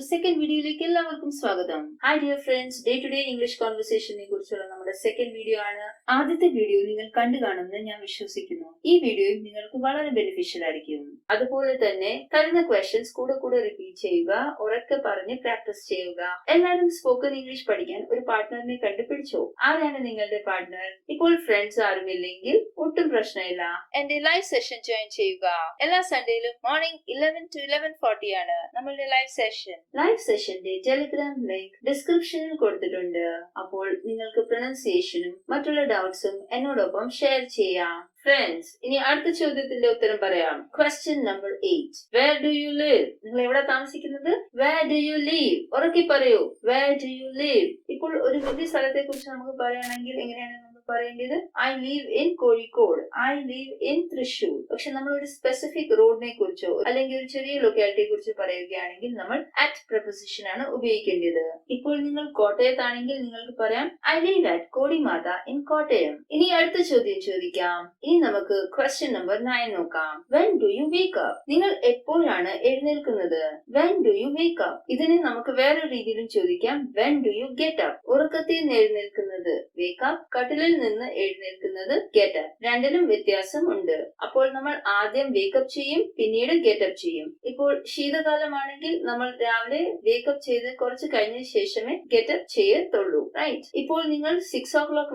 Second വീഡിയോയിലേക്ക് എല്ലാവർക്കും സ്വാഗതം. Hi dear friends, day to day English കോൺവെർസേഷനെ കുറിച്ചുള്ള നമ്മുടെ സെക്കൻഡ് വീഡിയോ ആണ്. ആദ്യത്തെ വീഡിയോ നിങ്ങൾ കണ്ടു കാണുമെന്ന് ഞാൻ വിശ്വസിക്കുന്നു. ഈ വീഡിയോ നിങ്ങൾക്ക് വളരെ ബെനിഫിഷ്യൽ ആയിരിക്കും. അതുപോലെ തന്നെ തരുന്ന ക്വസ്റ്റ്യൻസ് കൂടെ കൂടെ റിപ്പീറ്റ് ചെയ്യുക, ഉറക്കെ പറഞ്ഞ് പ്രാക്ടീസ് ചെയ്യുക. എല്ലാവരും സ്പോക്കൺ ഇംഗ്ലീഷ് പഠിക്കാൻ ഒരു പാർട്ട്ണറിനെ കണ്ടുപിടിച്ചോ? ആരാണ് നിങ്ങളുടെ പാർട്ട്ണർ? ഇപ്പോൾ ഫ്രണ്ട്സ് ആരുമില്ലെങ്കിൽ ഒട്ടും പ്രശ്നമില്ല, എന്റെ ലൈവ് സെഷൻ ജോയിൻ ചെയ്യുക. എല്ലാ സൺഡേയിലും മോർണിംഗ് 11 to 11:40 ആണ് നമ്മളുടെ ലൈവ് സെഷന്റെ ടെലിഗ്രാം ലിങ്ക് ഡിസ്ക്രിപ്ഷനിൽ കൊടുത്തിട്ടുണ്ട്. അപ്പോൾ നിങ്ങൾക്ക് പ്രൊനൗൺസിയേഷനും മറ്റുള്ള ഡൗട്ട്സും എന്നോടൊപ്പം ഷെയർ ചെയ്യാം. ഫ്രണ്ട്സ്, ഇനി അടുത്ത ചോദ്യത്തിന്റെ ഉത്തരം പറയാം. Question number 8. Where do you live? നിങ്ങൾ എവിടെ താമസിക്കുന്നത്? Where do you live? ഉറക്കി പറയൂ. Where do you live? ഇപ്പോൾ ഒരു വലിയ സ്ഥലത്തെ കുറിച്ച് നമുക്ക് പറയുകയാണെങ്കിൽ എങ്ങനെയാണ് പറയേണ്ടത്? I live in Kozhikode, I live in Thrissur. പക്ഷെ നമ്മൾ ഒരു സ്പെസിഫിക് റോഡിനെ കുറിച്ചോ അല്ലെങ്കിൽ ഒരു ചെറിയ ലൊക്കാലിറ്റിയെ കുറിച്ച് പറയുകയാണെങ്കിൽ നമ്മൾ അറ്റ് പ്രപ്പോസിഷൻ ആണ് ഉപയോഗിക്കേണ്ടത്. ഇപ്പോൾ നിങ്ങൾ കോട്ടയത്താണെങ്കിൽ നിങ്ങൾക്ക് പറയാം I live at Kodimatha in Kottayam. ഇനി അടുത്ത ചോദ്യം ചോദിക്കാം. ഇനി നമുക്ക് ക്വസ്റ്റ്യൻ നമ്പർ 9 നോക്കാം. When do you wake up? നിങ്ങൾ എപ്പോഴാണ് എഴുന്നേൽക്കുന്നത്? When do you wake up? ഇതിനെ നമുക്ക് വേറെ രീതിയിലും ചോദിക്കാം. When do you get up? ഉറക്കത്തിൽ നിന്ന് എഴുന്നേൽക്കുന്നത് വേക്ക് അപ്പ്, കട്ടിലിൽ നിന്ന് എഴുന്നേൽക്കുന്നത് ഗെറ്റ് അപ്പ്. രണ്ടിലും വ്യത്യാസം ഉണ്ട്. അപ്പോൾ നമ്മൾ ആദ്യം വേക്കപ്പ് ചെയ്യും, പിന്നീട് ഗെറ്റ് അപ്പ് ചെയ്യും. ഇപ്പോൾ ശീതകാലമാണെങ്കിൽ നമ്മൾ രാവിലെ വേക്കപ്പ് ചെയ്ത് കുറച്ച് കഴിഞ്ഞ ശേഷമേ ഗെറ്റ് അപ്പ് ചെയ്യത്തുള്ളൂ, റൈറ്റ്? ഇപ്പോൾ നിങ്ങൾ 6 o'clock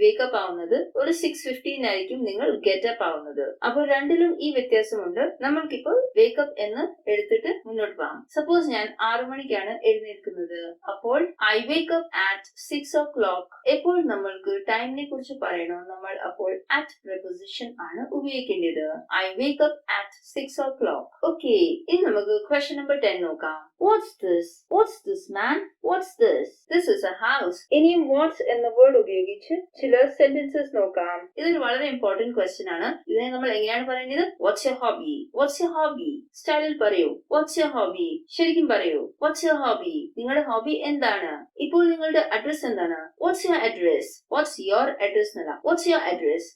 വേക്കപ്പ് ആവുന്നത്, ഒരു 6:15 ആയിരിക്കും നിങ്ങൾ ഗെറ്റ് അപ്പ് ആവുന്നത്. അപ്പോൾ രണ്ടിലും ഈ വ്യത്യാസമുണ്ട്. നമ്മൾക്കിപ്പോൾ വേക്കപ്പ് എന്ന് എടുത്തിട്ട് മുന്നോട്ട് പോകാം. സപ്പോസ് ഞാൻ 6 മണിക്കാണ് എഴുന്നേൽക്കുന്നത്. അപ്പോൾ ഐ വേക്കപ്പ് അറ്റ് 6 o'clock. എപ്പോൾ നമ്മൾക്ക് ടൈമിനെ കുറിച്ച് പറയണോ, നമ്മൾ അപ്പോൾ അറ്റ് പ്രപ്പോസിഷൻ ആണ് ഉപയോഗിക്കേണ്ടത്. I wake up at 6 o'clock. Okay, ഇനി നമുക്ക് ക്വസ്റ്റ്യൻ നമ്പർ 10 നോക്കാം. What's this? What's this, man? What's this? This is a house. ഇനിയും what's എന്ന വേർഡ് ഉപയോഗിച്ച് ചില സെന്റൻസസ് നോക്കാം. ഇതൊരു വളരെ ഇമ്പോർട്ടന്റ് ക്വസ്റ്റ്യൻ ആണ്. ഇതിനെ നമ്മൾ എങ്ങനെയാണ് പറയുന്നത്? What's your hobby? What's your hobby? സ്റ്റൈലിൽ പറയൂ. What's your hobby? ശരിക്കും പറയൂ. What's your hobby? നിങ്ങളുടെ ഹോബി എന്താണ്? ഇപ്പോൾ നിങ്ങളുടെ അഡ്രസ് എന്താണ്? What's your address? What's your address എന്നല്ല. What's your address?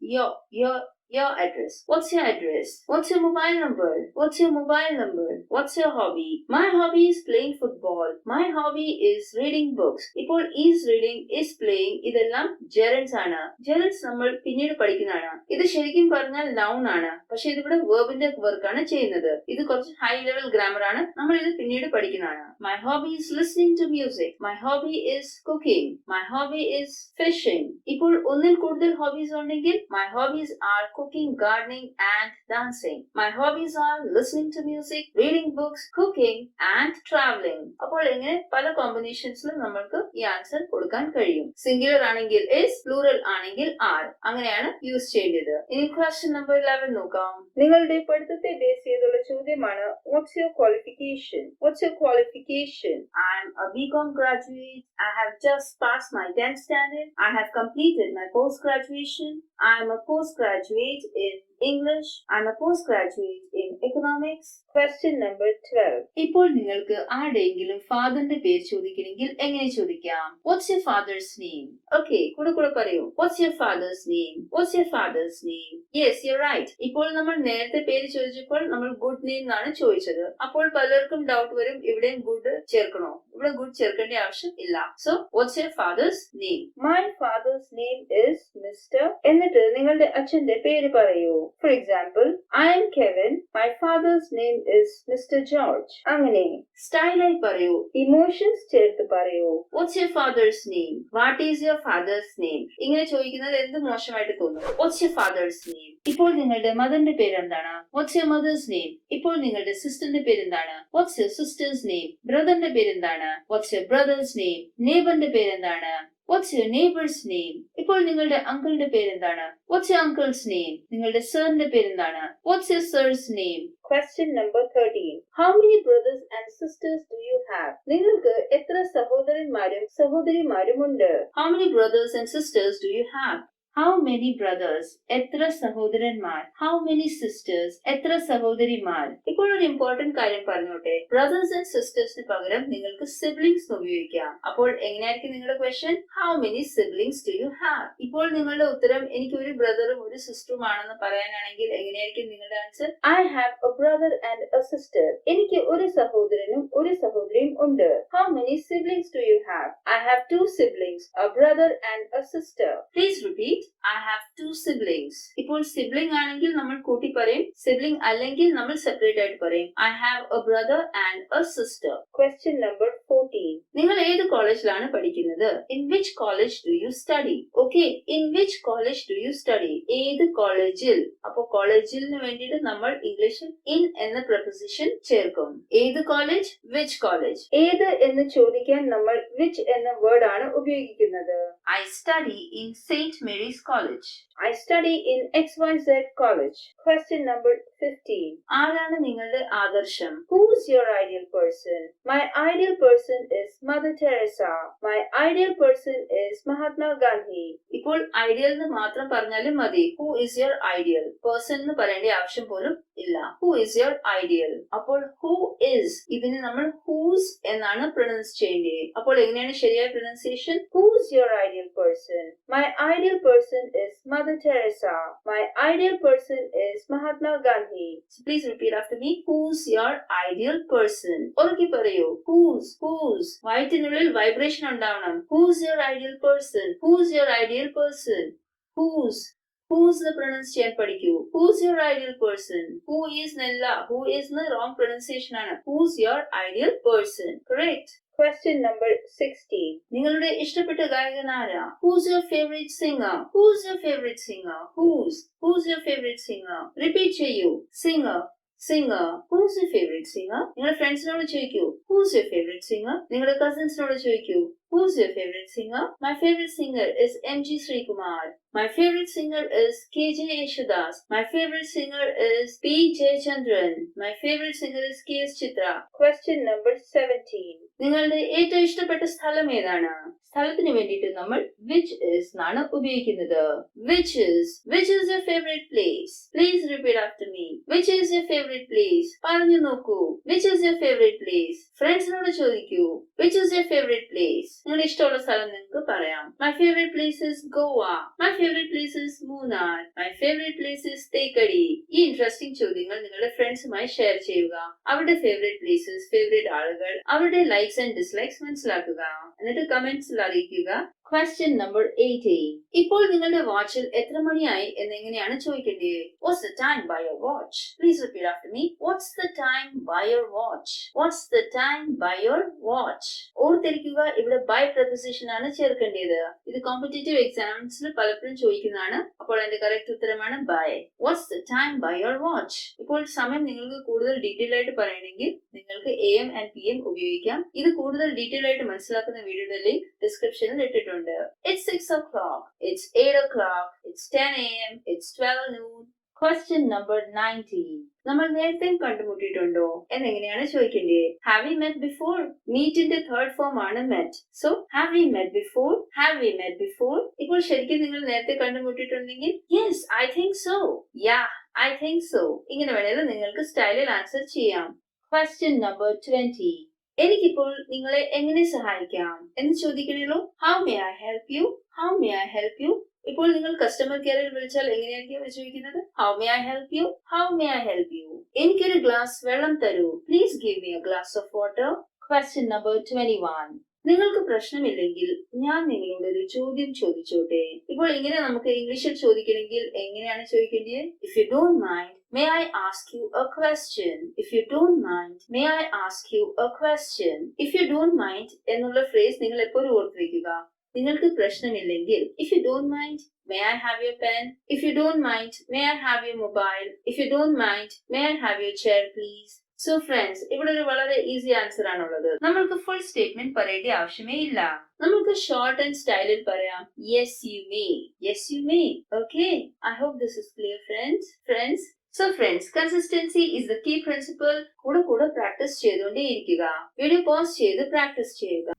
Your address. What's your address? What's your mobile number? What's your mobile number? What's your hobby? My hobby is playing football. My hobby is reading books. ഇപ്പോൾ is reading, is playing ഇതെല്ലാം gerunds ആണ്. gerunds നമ്മൾ പിന്നീട് പഠിക്കുന്നതാണ്. ഇത് ശരിക്കും പറഞ്ഞാൽ noun ആണ്. പക്ഷെ ഇതിവിടെ verb-ന്റെ വർക്ക് ആണ് ചെയ്യുന്നത്. ഇത് കുറച്ച് ഹൈ ലെവൽ ഗ്രാമർ ആണ്. നമ്മൾ ഇത് പിന്നീട് പഠിക്കുന്നതാണ്. My hobby is listening to music. My hobby is cooking. My hobby is fishing. ഇപ്പോൾ ഒന്നിൽ കൂടുതൽ hobbies ഉണ്ടെങ്കിൽ my hobbies are cooking, gardening and dancing. My hobbies are listening to music, reading books, cooking and traveling. അപ്പോൾ ഇങ്ങനെ പല കോമ്പിനേഷൻസിലും നമുക്ക് ഈ answer കൊടുക്കാൻ കഴിയും. സിംഗുലർ ആണെങ്കിൽ is, പ്ലൂറൽ ആണെങ്കിൽ are. അങ്ങനെയാണ് യൂസ് ചെയ്യേണ്ടത്. ഇനി ക്വസ്റ്റ്യൻ നമ്പർ 11 നോക്കാം. നിങ്ങളുടെ പഠിത്തത്തെ ബേസ് ചെയ്തുള്ള ചോദ്യമാണ്. What's your qualification? What's your qualification? I am a BCom graduate. I have just passed my 10th standard. I have completed my post-graduation. I am a postgraduate in English. I am a postgraduate in economics. Question number 12. ഇപ്പോൾ നിങ്ങൾക്ക് ആരുടെയെങ്കിലും ഫാദറിന്റെ പേര് ചോദിക്കണമെങ്കിൽ എങ്ങനെ ചോദിക്കാം? What's your father's name? Okay, കൂടെ പറയൂ. What's your father's name? What's your father's name? Yes, you're right. ഇപ്പോൾ നമ്മൾ നേരത്തെ പേര് ചോദിച്ചപ്പോൾ നമ്മൾ ഗുഡ് നെയിം എന്നാണ് ചോദിച്ചത്. അപ്പോൾ പലർക്കും ഡൗട്ട് വരും, ഇവിടെ ഗുഡ് ചേർക്കണോ? ഇവിടെ ഗുഡ് ചേർക്കേണ്ട ആവശ്യം ഇല്ല. So, what's your father's name? My father's name is Mr. എന്നിട്ട് നിങ്ങളുടെ അച്ഛന്റെ പേര് പറയൂ. For example, I am Kevin. My father's name is Mr. George. അങ്ങനെ സ്റ്റൈലായി പറയൂ. ഇമോഷൻസ് ചേർത്ത് പറയൂ. What's your father's name? What is your father's name? ഇങ്ങനെ ചോദിക്കുന്നത് എന്ത് മോശമായിട്ട് തോന്നും. What's your father's name? ഇപ്പോൾ നിങ്ങളുടെ മദറിന്റെ പേര് എന്താണ്? What's your mother's name? ഇപ്പോൾ നിങ്ങളുടെ സിസ്റ്ററിന്റെ പേര് എന്താണ്? What's your sister's name? ബ്രദറിന്റെ പേര് എന്താണ്? What's your brother's name? നെയ്ബറിന്റെ പേര് എന്താണ്? What's your neighbor's name? ഇപ്പോൾ നിങ്ങളുടെ അങ്കിളിന്റെ പേര് എന്താണ്? What's your uncle's name? നിങ്ങളുടെ sirന്റെ പേര് എന്താണ്? What's your sir's name? Question number 13. How many brothers and sisters do you have? നിങ്ങൾക്ക് എത്ര സഹോദരന്മാരും സഹോദരിമാരുമുണ്ട്? How many brothers and sisters do you have? How many brothers? എത്ര സഹോദരന്മാർ? How many sisters? എത്ര സഹോദരിമാർ? ഇപ്പോൾ ഒരു ഇമ്പോർട്ടന്റ് കാര്യം പറഞ്ഞോട്ടെ. ബ്രദേഴ്സ് ആൻഡ് സിസ്റ്റേഴ്സിന് പകരം നിങ്ങൾക്ക് സിബ്ലിംഗ്സ് ഉപയോഗിക്കാം. അപ്പോൾ എങ്ങനെയായിരിക്കും നിങ്ങളുടെ question? How many siblings do you have? ഇപ്പോൾ നിങ്ങളുടെ ഉത്തരം എനിക്ക് ഒരു ബ്രദറും ഒരു സിസ്റ്ററും ആണെന്ന് പറയാനാണെങ്കിൽ എങ്ങനെയായിരിക്കും നിങ്ങളുടെ answer? I have a brother and a sister. എനിക്ക് ഒരു സഹോദരനും ഒരു സഹോദരിയും ഉണ്ട്. How many siblings do you have? I have 2 siblings, a brother and a sister. Please repeat. I have 2 siblings. ഇപ്പോൾ sibling ആണെങ്കിൽ നമ്മൾ കൂട്ടി പറയും. Sibling അല്ലെങ്കിൽ നമ്മൾ separate ആയിട്ട് പറയും. I have a brother and a sister. Question number 14. നിങ്ങൾ ഏത് കോളേജിലാണ് പഠിക്കുന്നത്? In which college do you study? Okay, in which college do you study? ഏത് കോളേജിൽ? അപ്പോൾ കോളേജിന് വേണ്ടിയിട്ട് നമ്മൾ ഇംഗ്ലീഷിൽ in എന്ന preposition ചേർക്കും. ഏത് കോളേജ്? Which college? ഏത് എന്ന് ചോദിക്കാൻ നമ്മൾ which എന്ന വേർഡ് ആണ് ഉപയോഗിക്കുന്നത്. I study in St. Mary's College. I study in XYZ College. Question number 15. ആരാണ് നിങ്ങളുടെ ആദർശം? Who's your ideal person? My ideal person is Mother Teresa. My ideal person is Mahatma Gandhi. ഇപ്പോൾ ideal എന്ന് മാത്രം പറഞ്ഞാലും മതി. Who is your ideal person എന്ന് പറയേണ്ട ആവശ്യം പോലും ഇല്ല. Who is your ideal? അപ്പോൾ who is ഇതിനെ നമ്മൾ whose എന്നാണ് പ്രൊനൗൺസ് ചെയ്യേണ്ടത്. അപ്പോൾ എങ്ങനെയാണ് ശരിയായ pronunciation? Who's your ideal person? My ideal person is Mother Teresa. My ideal person is Mahatma Gandhi. So please repeat after me. Who's your ideal person? ഉറക്കെ പറയൂ. Who's വയറ്റിനുള്ളിൽ വൈബ്രേഷൻ ഉണ്ടാവണം. Who's your ideal person? Who's your ideal person? Who's the pronounce ചെയ്യാൻ പഠിക്കൂ. Who's your ideal person? Who is നല്ല. Who is ന്ന് wrong pronunciation ആണ്. Who's your ideal person? Correct. Question number 16. നിങ്ങളുടെ ഇഷ്ടപ്പെട്ട ഗായകൻ ആരാ? Who's your favorite singer? Who's your favorite singer? Who's your favorite singer? Repeat ചെയ്യൂ. Singer. Who's your favorite singer? നിങ്ങളുടെ ഫ്രണ്ട്സിനോട് ചോദിക്കൂ. Who's your favorite singer? നിങ്ങളുടെ കസിൻസിനോട് ചോദിക്കൂ. Who's your favorite singer? My favorite singer is M.G. Srikumar. My favorite singer is K.J. Yeshudas. My favorite singer is P. Jayachandran. My favorite singer is K.S. Chitra. Question number 17. നിങ്ങളുടെ ഏറ്റവും ഇഷ്ടപ്പെട്ട സ്ഥലം ഏതാണ്? സ്ഥലത്തിന് വേണ്ടിയിട്ട് നമ്മൾ which is നാണ് ഉപയോഗിക്കുന്നത്. Which is your favorite place? Please repeat after me. Which is your favorite place? പറഞ്ഞു നോക്കൂ. Which is your favorite place? ഫ്രണ്ട്സിനോട് ചോദിക്കൂ. Which is your favorite place? നിങ്ങളുടെ ഇഷ്ടമുള്ള സ്ഥലം നിങ്ങൾക്ക് പറയാം. My favorite place is Goa. My favorite place is Munnar. My favorite place is Thekadi. ഈ interesting ചോദ്യങ്ങൾ നിങ്ങളുടെ ഫ്രണ്ട്സുമായി ഷെയർ ചെയ്യുക. അവരുടെ ഫേവറേറ്റ് പ്ലേസസ്, ഫേവറേറ്റ് ആളുകൾ, അവരുടെ ലൈക്സ് ആൻഡ് ഡിസ്ലൈക്സ് മനസ്സിലാക്കുക. എന്നിട്ട് കമന്റ്സിൽ അറിയിക്കുക. Question number 18. ഇപ്പോൾ നിങ്ങളുടെ വാച്ചിൽ എത്ര മണിയായി എന്നെങ്ങനെയാണ് ചോദിക്കേണ്ടത്? What's the time by your watch? Please repeat after me. What's the time by your watch? What's the time by your watch? ഓർത്തിരിക്കുക, ഇവിടെ by preposition ആണ് ചേർക്കേണ്ടത്. ഇത് കോമ്പറ്റേറ്റീവ് എക്സാംസിൽ പലപ്പോഴും ചോദിക്കുന്നതാണ്. അപ്പോൾ അതിന്റെ കറക്റ്റ് ഉത്തരമാണ് by. What's the time by your watch? ഇപ്പോൾ സമയം നിങ്ങൾക്ക് കൂടുതൽ ഡീറ്റെയിൽ ആയിട്ട് പറയണമെങ്കിൽ നിങ്ങൾക്ക് AM and PM ഉപയോഗിക്കാം. ഇത് കൂടുതൽ ഡീറ്റെയിൽ ആയിട്ട് മനസ്സിലാക്കുന്ന വീഡിയോയുടെ ലിങ്ക് ഡിസ്ക്രിപ്ഷനിൽ ഇട്ടിട്ടുണ്ട്. It's 6 o'clock. It's 8 o'clock. It's 10 a.m. It's 12 noon. Question number 19. നമ്മൾ നേരത്തെ കണ്ടുമുട്ടിയിട്ടുണ്ടോ എന്നെങ്ങനെയാണ് ചോദിക്കേണ്ടത്? Have we met before? Meetന്റെ തേർഡ് ഫോം ആണ് met. So have we met before? Have we met before? ഇപ്പോൾ ശരിക്കും നിങ്ങൾ നേരത്തെ കണ്ടുമുട്ടിയിട്ടുണ്ടെങ്കിൽ yes, I think so. Yeah, I think so. ഇങ്ങനെ വേണേലും നിങ്ങൾക്ക് സ്റ്റൈലിൽ ആൻസർ ചെയ്യാം. Question number 20. എനിക്കിപ്പോൾ നിങ്ങളെ എങ്ങനെ സഹായിക്കാം എന്ന് ചോദിക്കണല്ലോ. How may I help you? How may I help you? ഇപ്പോൾ നിങ്ങൾ കസ്റ്റമർ കെയറിൽ വിളിച്ചാൽ എങ്ങനെയായിരിക്കും ചോദിക്കുന്നത്? How may I help you? How may I help you? എനിക്കൊരു ഗ്ലാസ് വെള്ളം തരൂ. Please give me a glass of water. Question number 21. നിങ്ങൾക്ക് പ്രശ്നമില്ലെങ്കിൽ ഞാൻ നിങ്ങളോട് ഒരു ചോദ്യം ചോദിച്ചോട്ടെ. ഇപ്പോൾ ഇങ്ങനെ നമുക്ക് ഇംഗ്ലീഷിൽ ചോദിക്കണമെങ്കിൽ എങ്ങനെയാണ് ചോദിക്കേണ്ടത്? If you don't mind, may I ask you a question? If you don't mind, may I ask you a question? If you don't mind എന്നുള്ള ഫ്രേസ് നിങ്ങൾ എപ്പോഴും ഓർത്തിരിക്കുക. നിങ്ങൾക്ക് പ്രശ്നമില്ലെങ്കിൽ if you don't mind, may I have your pen? If you don't mind, may I have your mobile? If you don't mind, may I have your chair please? So friends, ഇവിടെ ഒരു വളരെ easy answer ആണുള്ളത്. നമ്മൾക്ക് full statement പറയേണ്ട ആവശ്യമേ ഇല്ല. നമുക്ക് short and സ്റ്റൈലിൽ പറയാം. Yes you may. Yes you may. Okay, I hope this is clear friends. So friends, consistency is the key principle. കൂടെ പ്രാക്ടീസ് ചെയ്തുകൊണ്ടേയിരിക്കുക. വീഡിയോ പോസ് ചെയ്ത് പ്രാക്ടീസ് ചെയ്യുക.